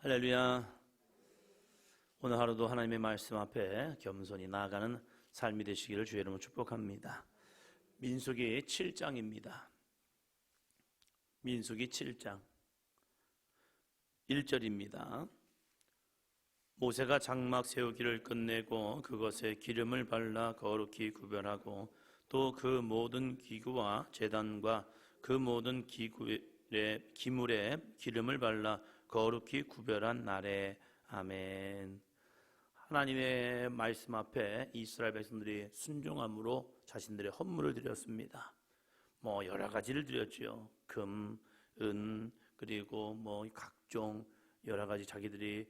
할렐루야. 오늘 하루도 하나님의 말씀 앞에 겸손히 나아가는 삶이 되시기를 주의 이름으로 축복합니다. 민수기 7장입니다. 민수기 7장 1절입니다. 모세가 장막 세우기를 끝내고 그것에 기름을 발라 거룩히 구별하고 또 그 모든 기구와 제단과 그 모든 기물에 기름을 발라 거룩히 구별한 날에. 아멘. 하나님의 말씀 앞에 이스라엘 백성들이 순종함으로 자신들의 헌물을 드렸습니다. 여러 가지를 드렸죠. 금, 은, 그리고 각종 여러 가지 자기들이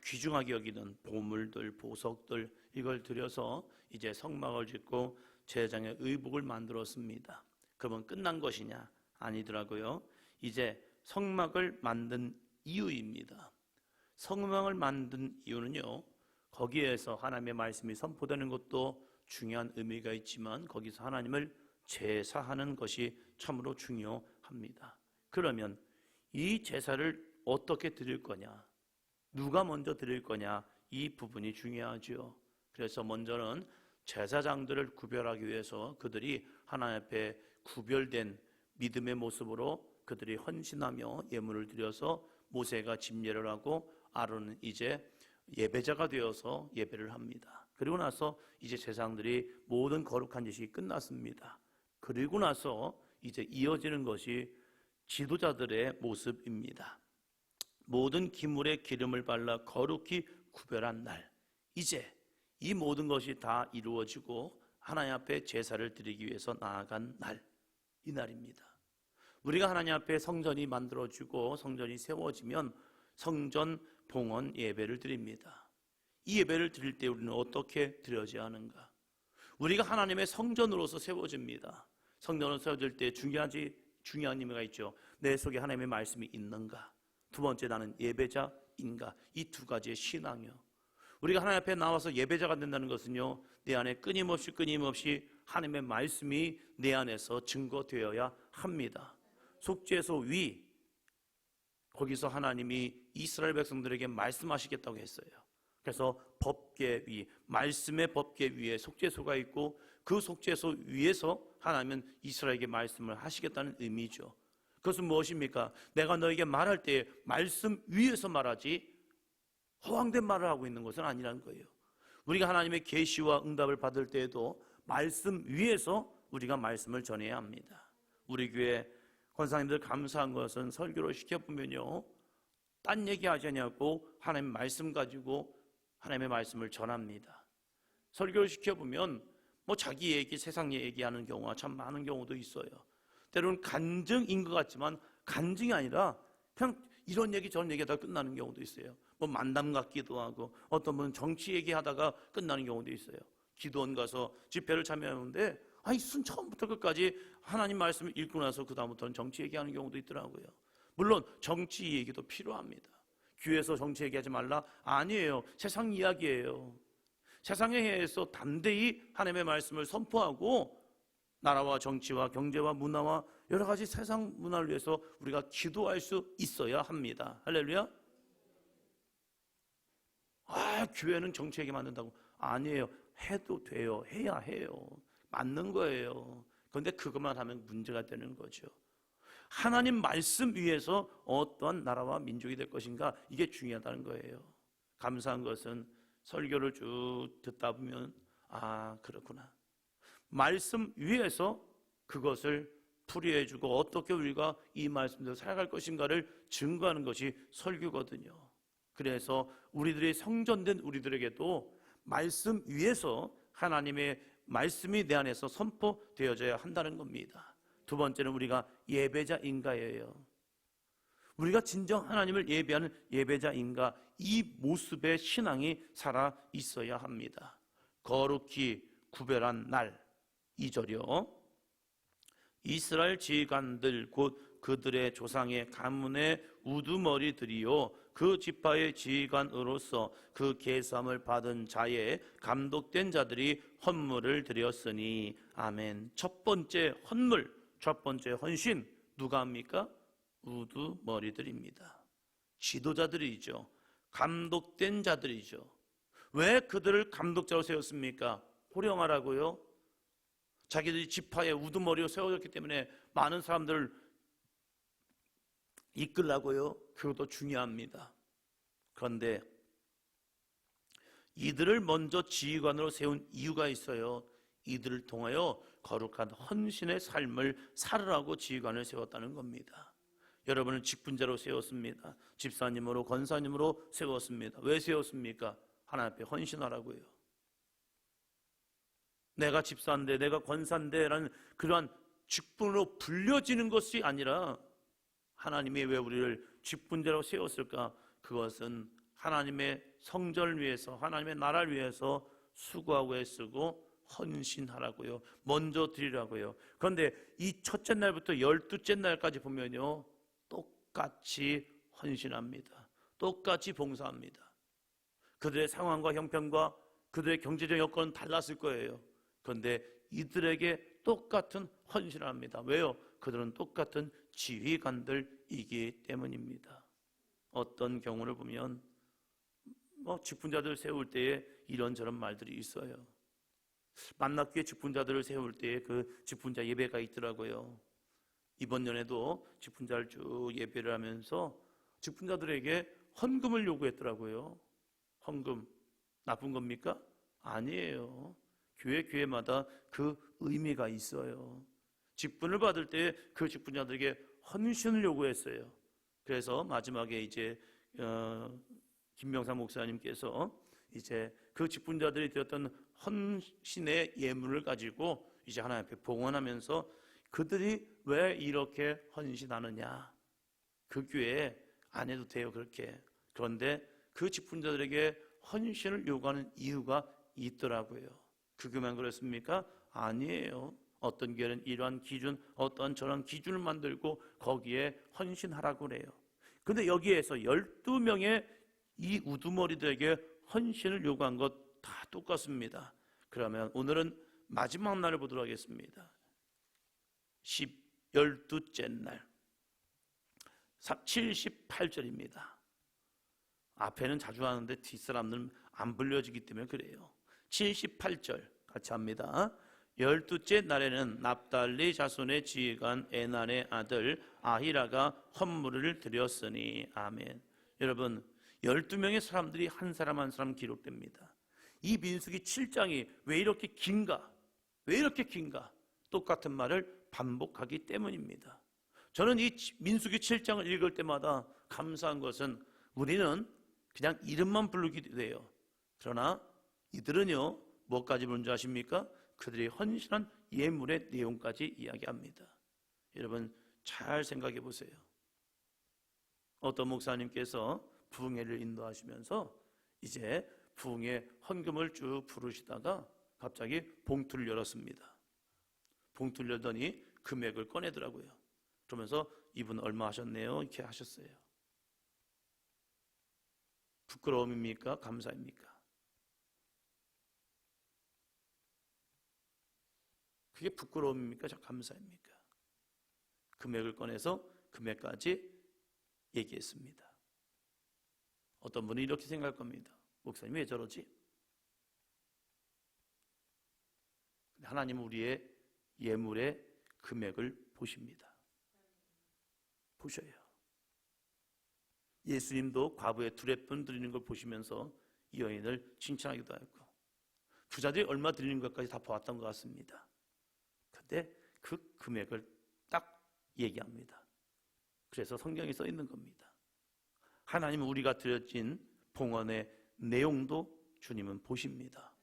귀중하게 여기는 보물들, 보석들, 이걸 드려서 이제 성막을 짓고 제사장의 의복을 만들었습니다. 그러면 끝난 것이냐? 아니더라고요. 이제 성막을 만든 이유입니다. 성막을 만든 이유는요, 거기에서 하나님의 말씀이 선포되는 것도 중요한 의미가 있지만 거기서 하나님을 제사하는 것이 참으로 중요합니다. 그러면 이 제사를 어떻게 드릴 거냐, 누가 먼저 드릴 거냐, 이 부분이 중요하죠. 그래서 먼저는 제사장들을 구별하기 위해서 그들이 하나님 앞에 구별된 믿음의 모습으로 그들이 헌신하며 예물을 드려서 모세가 집례를 하고 아론은 이제 예배자가 되어서 예배를 합니다. 그리고 나서 이제 제사장들이 모든 거룩한 짓이 끝났습니다. 그리고 나서 이제 이어지는 것이 지도자들의 모습입니다. 모든 기물에 기름을 발라 거룩히 구별한 날, 이제 이 모든 것이 다 이루어지고 하나님 앞에 제사를 드리기 위해서 나아간 날, 이 날입니다. 우리가 하나님 앞에 성전이 만들어지고 성전이 세워지면 성전 봉헌 예배를 드립니다. 이 예배를 드릴 때 우리는 어떻게 드려야 하는가? 우리가 하나님의 성전으로서 세워집니다. 성전으로 세워질 때 중요한 의미가 있죠. 내 속에 하나님의 말씀이 있는가? 두 번째, 나는 예배자인가? 이 두 가지의 신앙이요. 우리가 하나님 앞에 나와서 예배자가 된다는 것은요, 내 안에 끊임없이 하나님의 말씀이 내 안에서 증거되어야 합니다. 속죄소 위, 거기서 하나님이 이스라엘 백성들에게 말씀하시겠다고 했어요. 그래서 법궤 위, 말씀의 법궤 위에 속죄소가 있고 그 속죄소 위에서 하나님은 이스라엘에게 말씀을 하시겠다는 의미죠. 그것은 무엇입니까? 내가 너에게 말할 때 말씀 위에서 말하지 허황된 말을 하고 있는 것은 아니라는 거예요. 우리가 하나님의 계시와 응답을 받을 때에도 말씀 위에서 우리가 말씀을 전해야 합니다. 우리 교회 권사님들 감사한 것은 설교를 시켜보면요, 딴 얘기 하지 않냐고 하나님의 말씀 가지고 하나님의 말씀을 전합니다. 설교를 시켜보면 자기 얘기, 세상 얘기하는 경우가 참 많은 경우도 있어요. 때로는 간증인 것 같지만 간증이 아니라 그냥 이런 얘기 저런 얘기하다가 끝나는 경우도 있어요. 만담 같기도 하고 어떤 분은 정치 얘기하다가 끝나는 경우도 있어요. 기도원 가서 집회를 참여하는데 순 처음부터 끝까지 하나님 말씀을 읽고 나서 그 다음부터는 정치 얘기하는 경우도 있더라고요. 물론 정치 얘기도 필요합니다. 교회에서 정치 얘기하지 말라? 아니에요. 세상 이야기예요. 세상에 대해서 담대히 하나님의 말씀을 선포하고 나라와 정치와 경제와 문화와 여러 가지 세상 문화를 위해서 우리가 기도할 수 있어야 합니다. 할렐루야. 교회는 정치 얘기만 한다고? 아니에요. 해도 돼요. 해야 해요. 맞는 거예요. 그런데 그것만 하면 문제가 되는 거죠. 하나님 말씀 위에서 어떠한 나라와 민족이 될 것인가, 이게 중요하다는 거예요. 감사한 것은 설교를 쭉 듣다 보면 그렇구나, 말씀 위에서 그것을 풀이해주고 어떻게 우리가 이 말씀대로 살아갈 것인가를 증거하는 것이 설교거든요. 그래서 우리들이 성전된 우리들에게도 말씀 위에서 하나님의 말씀이 내 안에서 선포되어져야 한다는 겁니다. 두 번째는 우리가 예배자인가예요. 우리가 진정 하나님을 예배하는 예배자인가, 이 모습의 신앙이 살아 있어야 합니다. 거룩히 구별한 날, 2절이요. 이스라엘 지휘관들 곧 그들의 조상의 가문의 우두머리들이요, 그 지파의 지휘관으로서 그 계수함을 받은 자의 감독된 자들이 헌물을 드렸으니. 아멘. 첫 번째 헌물, 첫 번째 헌신 누가 합니까? 우두머리들입니다. 지도자들이죠. 감독된 자들이죠. 왜 그들을 감독자로 세웠습니까? 호령하라고요? 자기들이 지파의 우두머리로 세워졌기 때문에 많은 사람들을 이끌라고요? 그것도 중요합니다. 그런데 이들을 먼저 지휘관으로 세운 이유가 있어요. 이들을 통하여 거룩한 헌신의 삶을 살으라고 지휘관을 세웠다는 겁니다. 여러분은 직분자로 세웠습니다. 집사님으로 권사님으로 세웠습니다. 왜 세웠습니까? 하나님 앞에 헌신하라고요. 내가 집사인데 내가 권사인데 라는 그러한 직분으로 불려지는 것이 아니라 하나님이 왜 우리를 직분자로 세웠을까? 그것은 하나님의 성전을 위해서, 하나님의 나라를 위해서 수고하고 애쓰고 헌신하라고요. 먼저 드리라고요. 그런데 이 첫째 날부터 12째 날까지 보면요, 똑같이 헌신합니다. 똑같이 봉사합니다. 그들의 상황과 형편과 그들의 경제적 여건은 달랐을 거예요. 그런데 이들에게 똑같은 헌신을 합니다. 왜요? 그들은 똑같은 지휘관들이기 때문입니다. 어떤 경우를 보면 직분자들 세울 때에 이런저런 말들이 있어요. 만납교회 직분자들을 세울 때에 그 직분자 예배가 있더라고요. 이번 년에도 직분자를 쭉 예배를 하면서 직분자들에게 헌금을 요구했더라고요. 헌금 나쁜 겁니까? 아니에요. 교회마다 그 의미가 있어요. 직분을 받을 때 그 직분자들에게 헌신을 요구했어요. 그래서 마지막에 이제 김명삼 목사님께서 이제 그 직분자들이 드렸던 헌신의 예물을 가지고 이제 하나님 앞에 봉헌하면서 그들이 왜 이렇게 헌신하느냐, 그 교회에 안 해도 돼요 그렇게. 그런데 그 직분자들에게 헌신을 요구하는 이유가 있더라고요. 그 교회만 그렇습니까? 아니에요. 어떤 교회는 이러한 기준, 어떤 저런 기준을 만들고 거기에 헌신하라고 그래요. 근데 여기에서 12명의 이 우두머리들에게 헌신을 요구한 것 다 똑같습니다. 그러면 오늘은 마지막 날을 보도록 하겠습니다. 12째 날 78절입니다. 앞에는 자주 하는데 뒷사람들은 안 불려지기 때문에 그래요. 78절 같이 합니다. 12째 날에는 납달리 자손의 지휘관 에난의 아들 아히라가 헌물을 드렸으니. 아멘. 여러분, 12명의 사람들이 한 사람 한 사람 기록됩니다. 이 민수기 7장이 왜 이렇게 긴가? 왜 이렇게 긴가? 똑같은 말을 반복하기 때문입니다. 저는 이 민수기 7장을 읽을 때마다 감사한 것은 우리는 그냥 이름만 부르게 돼요. 그러나 이들은요, 뭐까지 부른지 아십니까? 그들이 헌신한 예물의 내용까지 이야기합니다. 여러분 잘 생각해 보세요. 어떤 목사님께서 부흥회를 인도하시면서 이제 부흥회 헌금을 쭉 부르시다가 갑자기 봉투를 열었습니다. 봉투를 열더니 금액을 꺼내더라고요. 그러면서 이분 얼마 하셨네요? 이렇게 하셨어요. 부끄러움입니까? 감사입니까? 그게 부끄러움입니까? 감사입니까? 금액을 꺼내서 금액까지 얘기했습니다. 어떤 분은 이렇게 생각할 겁니다. 목사님 왜 저러지? 하나님은 우리의 예물의 금액을 보십니다. 보셔요. 예수님도 과부의 두레돈 드리는 걸 보시면서 이 여인을 칭찬하기도 하고 부자들이 얼마 드리는 것까지 다 보았던 것 같습니다. 그런데 그 금액을 딱 얘기합니다. 그래서 성경에 써 있는 겁니다. 하나님은 우리가 드려진 봉헌의 내용도 주님은 보십니다.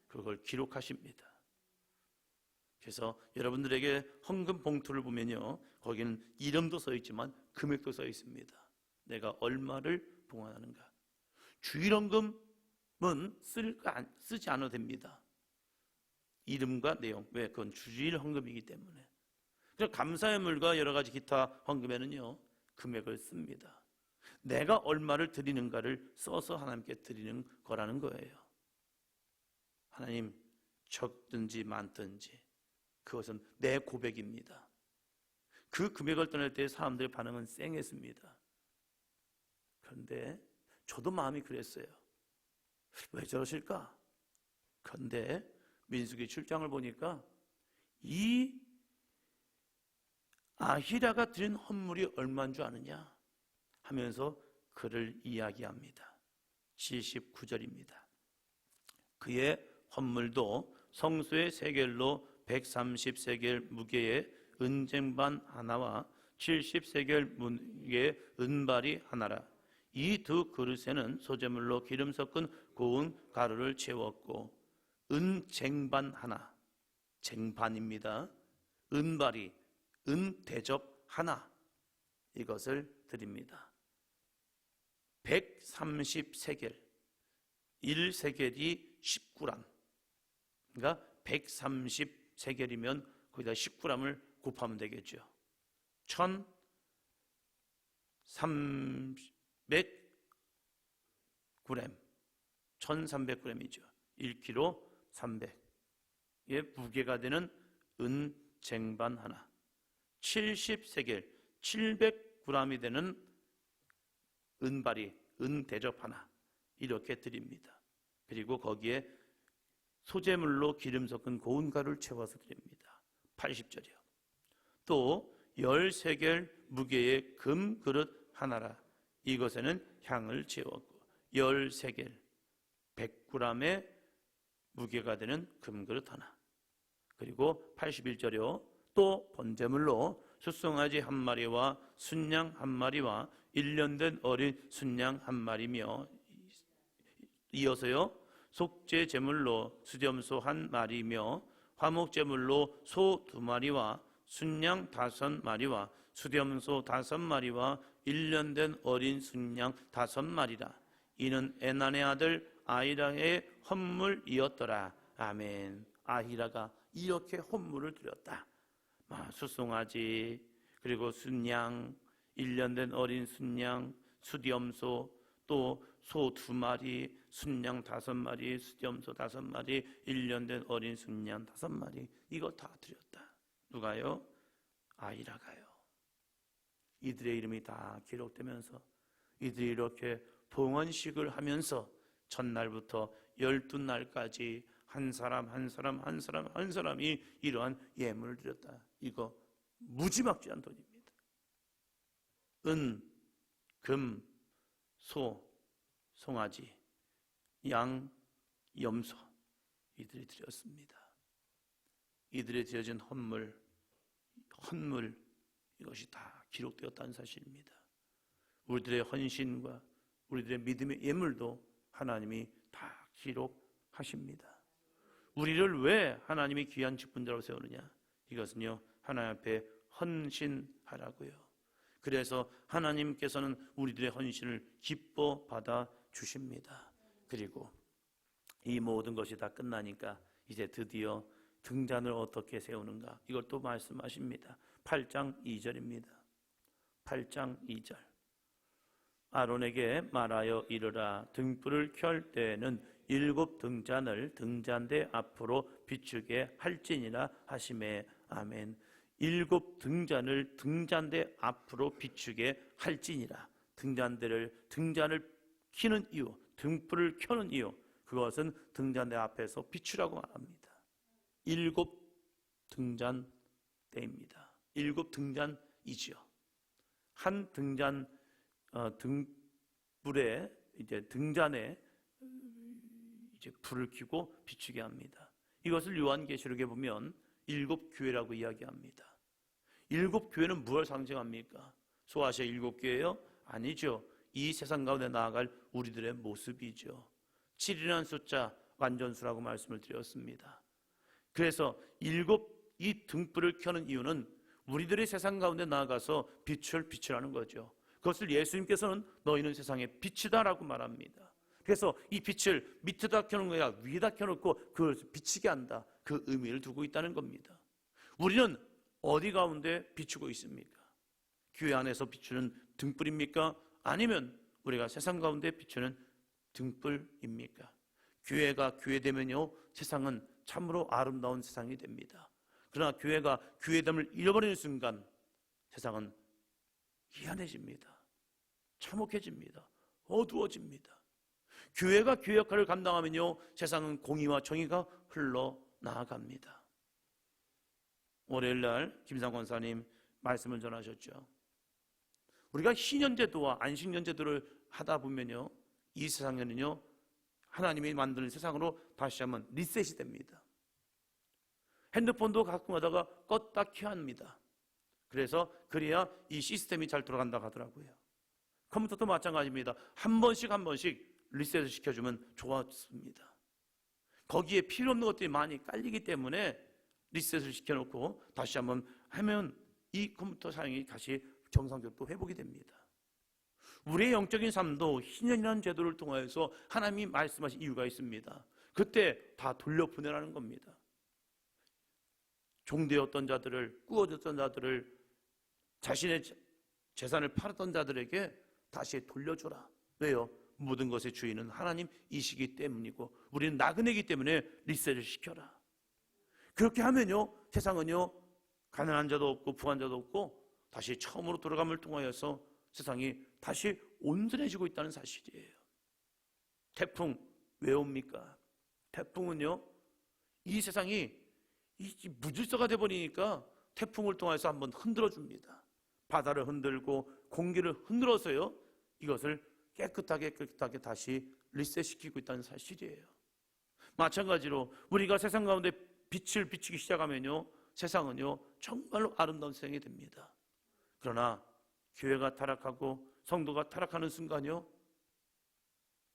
그걸 기록하십니다. 그래서 여러분들에게 헌금 봉투를 보면요, 거기는 이름도 써 있지만 금액도 써 있습니다. 내가 얼마를 봉헌하는가. 주일헌금은 쓰지 않아도 됩니다. 이름과 내용. 왜? 그건 주일 헌금이기 때문에. 그래서 감사의물과 여러 가지 기타 헌금에는요, 금액을 씁니다. 내가 얼마를 드리는가를 써서 하나님께 드리는 거라는 거예요. 하나님, 적든지 많든지 그것은 내 고백입니다. 그 금액을 떠날 때 사람들의 반응은 쌩했습니다. 그런데 저도 마음이 그랬어요. 왜 저러실까? 그런데 민수기 7장을 보니까 이 아히라가 드린 헌물이 얼마인 줄 아느냐 하면서 그를 이야기합니다. 79절입니다. 그의 헌물도 성소의 세겔로 130세겔 무게의 은쟁반 하나와 70세겔 무게의 은발이 하나라. 이 두 그릇에는 소재물로 기름 섞은 고운 가루를 채웠고 은쟁반 하나, 쟁반입니다. 은발이, 은대접 하나, 이것을 드립니다. 130세겔, 1세겔이 10g, 그러니까 130세겔이면 거기다 10g을 곱하면 되겠죠. 1300g, 1300g이죠. 1kg 300의 무게가 되는 은쟁반 하나, 70세겔, 700g이 되는 은발이, 은대접 하나, 이렇게 드립니다. 그리고 거기에 소재물로 기름 섞은 고운 가루를 채워서 드립니다. 80절이요. 또 10세겔 무게의 금 그릇 하나라. 이것에는 향을 채웠고 10세겔, 100g의 무게가 되는 금 그릇 하나. 그리고 81절이요. 또 번제물로 숫송아지 한 마리와 순양 한 마리와 1년 된 어린 순양 한 마리며, 이어서요, 속죄 제물로 수염소 한 마리며 화목 제물로 소 2마리와 순양 5마리와 수염소 5마리와 1년 된 어린 순양 5마리라. 이는 에난의 아들 아히라의 헌물이었더라. 아멘. 아히라가 이렇게 헌물을 드렸다. 숫송아지, 그리고 순양, 1년 된 어린 순양, 수염소, 또 소 2마리, 순양 5마리, 수염소 5마리, 1년 된 어린 순양 5마리, 이거 다 드렸다. 누가요? 아히라가요. 이들의 이름이 다 기록되면서 이들이 이렇게 봉헌식을 하면서 첫날부터 12날까지 한 사람 한 사람이 이러한 예물을 드렸다. 이거 무지막지한 돈입니다. 은, 금, 소, 송아지, 양, 염소, 이들이 드렸습니다. 이들이 드려진 헌물, 이것이 다 기록되었다는 사실입니다. 우리들의 헌신과 우리들의 믿음의 예물도 하나님이 다 기록하십니다. 우리를 왜 하나님이 귀한 직분자로 세우느냐? 이것은요, 하나님 앞에 헌신하라고요. 그래서 하나님께서는 우리들의 헌신을 기뻐 받아 주십니다. 그리고 이 모든 것이 다 끝나니까 이제 드디어 등잔을 어떻게 세우는가, 이걸 또 말씀하십니다. 8장 2절입니다. 8장 2절. 아론에게 말하여 이르라. 등불을 켤 때에는 7 등잔을 등잔대 앞으로 비추게 할지니라 하시매. 아멘. 7 등잔을 등잔대 앞으로 비추게 할지니라. 등잔을 켜는 이유, 등불을 켜는 이유, 그것은 등잔대 앞에서 비추라고 말합니다. 7 등잔대입니다. 7 등잔이지요. 한 등잔 등불에 이제 등잔에 이제 불을 켜고 비추게 합니다. 이것을 요한계시록에 보면 7 교회라고 이야기합니다. 7 교회는 무엇을 상징합니까? 소아시아 7 교회요? 아니죠. 이 세상 가운데 나아갈 우리들의 모습이죠. 7이라는 숫자 완전수라고 말씀을 드렸습니다. 그래서 이 등불을 켜는 이유는 우리들의 세상 가운데 나아가서 빛을 비추라는 거죠. 그것을 예수님께서는 너희는 세상의 빛이다라고 말합니다. 그래서 이 빛을 밑에다 켜는 거야, 위에다 켜놓고 그걸 비치게 한다, 그 의미를 두고 있다는 겁니다. 우리는 어디 가운데 비추고 있습니까? 교회 안에서 비추는 등불입니까? 아니면 우리가 세상 가운데 비추는 등불입니까? 교회가 교회되면요, 세상은 참으로 아름다운 세상이 됩니다. 그러나 교회가 교회됨을 잃어버리는 순간 세상은 희한해집니다. 참혹해집니다. 어두워집니다. 교회가 교회 역할을 감당하면요, 세상은 공의와 정의가 흘러나갑니다. 월요일날 김상 권사님 말씀을 전하셨죠. 우리가 희년제도와 안식년제도를 하다 보면요, 이 세상에는요, 하나님이 만드는 세상으로 다시 한번 리셋이 됩니다. 핸드폰도 가끔 하다가 껐다 켜야 합니다. 그래서 그래야 이 시스템이 잘 돌아간다고 하더라고요. 컴퓨터도 마찬가지입니다. 한 번씩 리셋을 시켜주면 좋았습니다. 거기에 필요 없는 것들이 많이 깔리기 때문에 리셋을 시켜놓고 다시 한번 하면 이 컴퓨터 사용이 다시 정상적으로 회복이 됩니다. 우리의 영적인 삶도 희년이라는 제도를 통해서 하나님이 말씀하신 이유가 있습니다. 그때 다 돌려보내라는 겁니다. 종되었던 자들을, 꾸어졌던 자들을, 자신의 재산을 팔았던 자들에게 다시 돌려줘라. 왜요? 모든 것의 주인은 하나님이시기 때문이고 우리는 나그네이기 때문에 리셋을 시켜라. 그렇게 하면요, 세상은요, 가난한 자도 없고 부한 자도 없고 다시 처음으로 돌아감을 통하여서 세상이 다시 온전해지고 있다는 사실이에요. 태풍 왜 옵니까? 태풍은요, 이 세상이 무질서가 돼버리니까 태풍을 통해서 한번 흔들어줍니다. 바다를 흔들고 공기를 흔들어서요, 이것을 깨끗하게 다시 리셋시키고 있다는 사실이에요. 마찬가지로 우리가 세상 가운데 빛을 비추기 시작하면요, 세상은요 정말로 아름다운 세상이 됩니다. 그러나 교회가 타락하고 성도가 타락하는 순간요,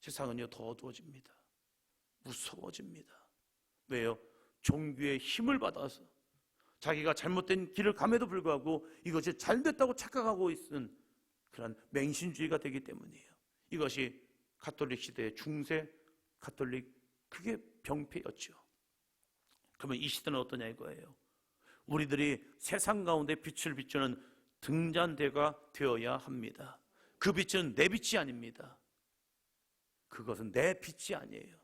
세상은요 더 어두워집니다. 무서워집니다. 왜요? 종교의 힘을 받아서 자기가 잘못된 길을 감에도 불구하고 이것이 잘됐다고 착각하고 있는 그런 맹신주의가 되기 때문이에요. 이것이 가톨릭 시대의 중세 가톨릭 그게 병폐였죠. 그러면 이 시대는 어떠냐 이거예요. 우리들이 세상 가운데 빛을 비추는 등잔대가 되어야 합니다. 그 빛은 내 빛이 아닙니다. 그것은 내 빛이 아니에요.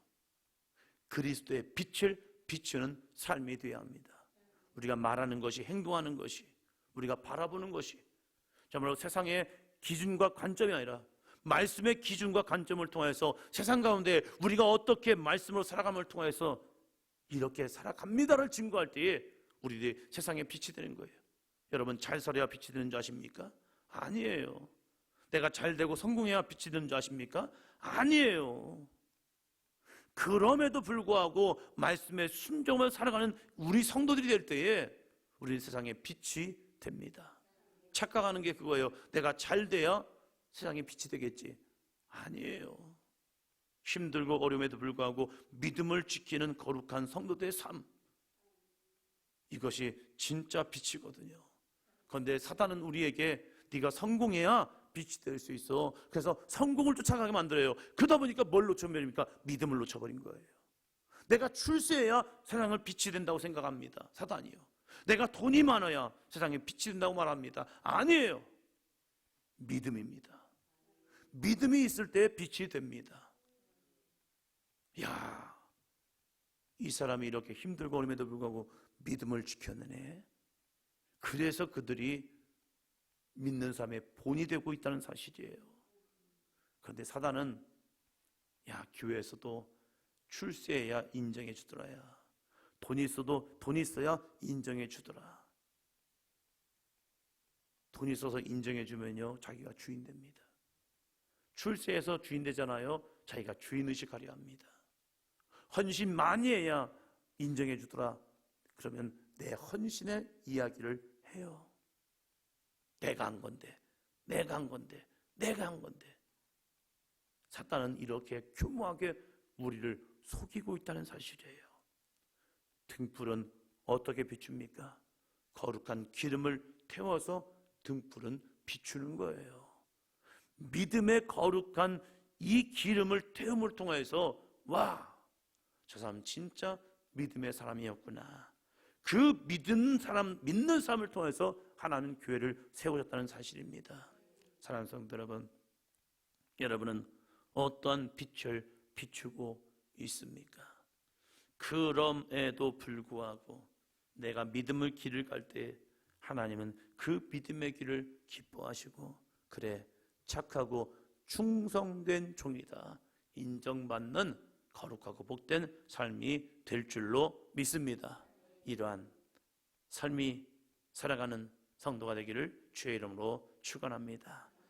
그리스도의 빛을 비추는 삶이 되어야 합니다. 우리가 말하는 것이, 행동하는 것이, 우리가 바라보는 것이 정말로 세상의 기준과 관점이 아니라 말씀의 기준과 관점을 통해서 세상 가운데 우리가 어떻게 말씀으로 살아감을 통해서 이렇게 살아갑니다를 증거할 때에 우리들이 세상에 빛이 되는 거예요. 여러분, 잘 살아야 빛이 되는 줄 아십니까? 아니에요. 내가 잘 되고 성공해야 빛이 되는 줄 아십니까? 아니에요. 그럼에도 불구하고 말씀에 순종하며 살아가는 우리 성도들이 될 때에 우리 세상에 빛이 됩니다. 착각하는 게 그거예요. 내가 잘 돼야 세상에 빛이 되겠지. 아니에요. 힘들고 어려움에도 불구하고 믿음을 지키는 거룩한 성도들의 삶, 이것이 진짜 빛이거든요. 그런데 사단은 우리에게 네가 성공해야 빛이 될 수 있어. 그래서 성공을 쫓아가게 만들어요. 그러다 보니까 뭘 놓쳐버립니까? 믿음을 놓쳐버린 거예요. 내가 출세해야 세상을 빛이 된다고 생각합니다. 사단이요. 내가 돈이 많아야 세상에 빛이 된다고 말합니다. 아니에요. 믿음입니다. 믿음이 있을 때 빛이 됩니다. 야, 이 사람이 이렇게 힘들고 어려움에도 불구하고 믿음을 지켰네. 그래서 그들이 믿는 삶의 본이 되고 있다는 사실이에요. 그런데 사단은 야, 교회에서도 출세해야 인정해 주더라야. 돈이 있어야 인정해 주더라. 돈이 있어서 인정해 주면요, 자기가 주인 됩니다. 출세해서 주인 되잖아요. 자기가 주인의식하려 합니다. 헌신 많이 해야 인정해 주더라. 그러면 내 헌신의 이야기를 해요. 내가 한 건데, 내가 한 건데, 내가 한 건데. 사탄은 이렇게 교묘하게 우리를 속이고 있다는 사실이에요. 등불은 어떻게 비춥니까? 거룩한 기름을 태워서 등불은 비추는 거예요. 믿음의 거룩한 이 기름을 태움을 통해서 와, 저 사람 진짜 믿음의 사람이었구나. 그 믿는 사람을 통해서 하나님 교회를 세우셨다는 사실입니다. 사랑하는 성도 여러분, 여러분은 어떠한 빛을 비추고 있습니까? 그럼에도 불구하고 내가 믿음의 길을 갈 때 하나님은 그 믿음의 길을 기뻐하시고, 그래, 착하고 충성된 종이다 인정받는 거룩하고 복된 삶이 될 줄로 믿습니다. 이러한 삶이 살아가는 성도가 되기를 주의 이름으로 축원합니다.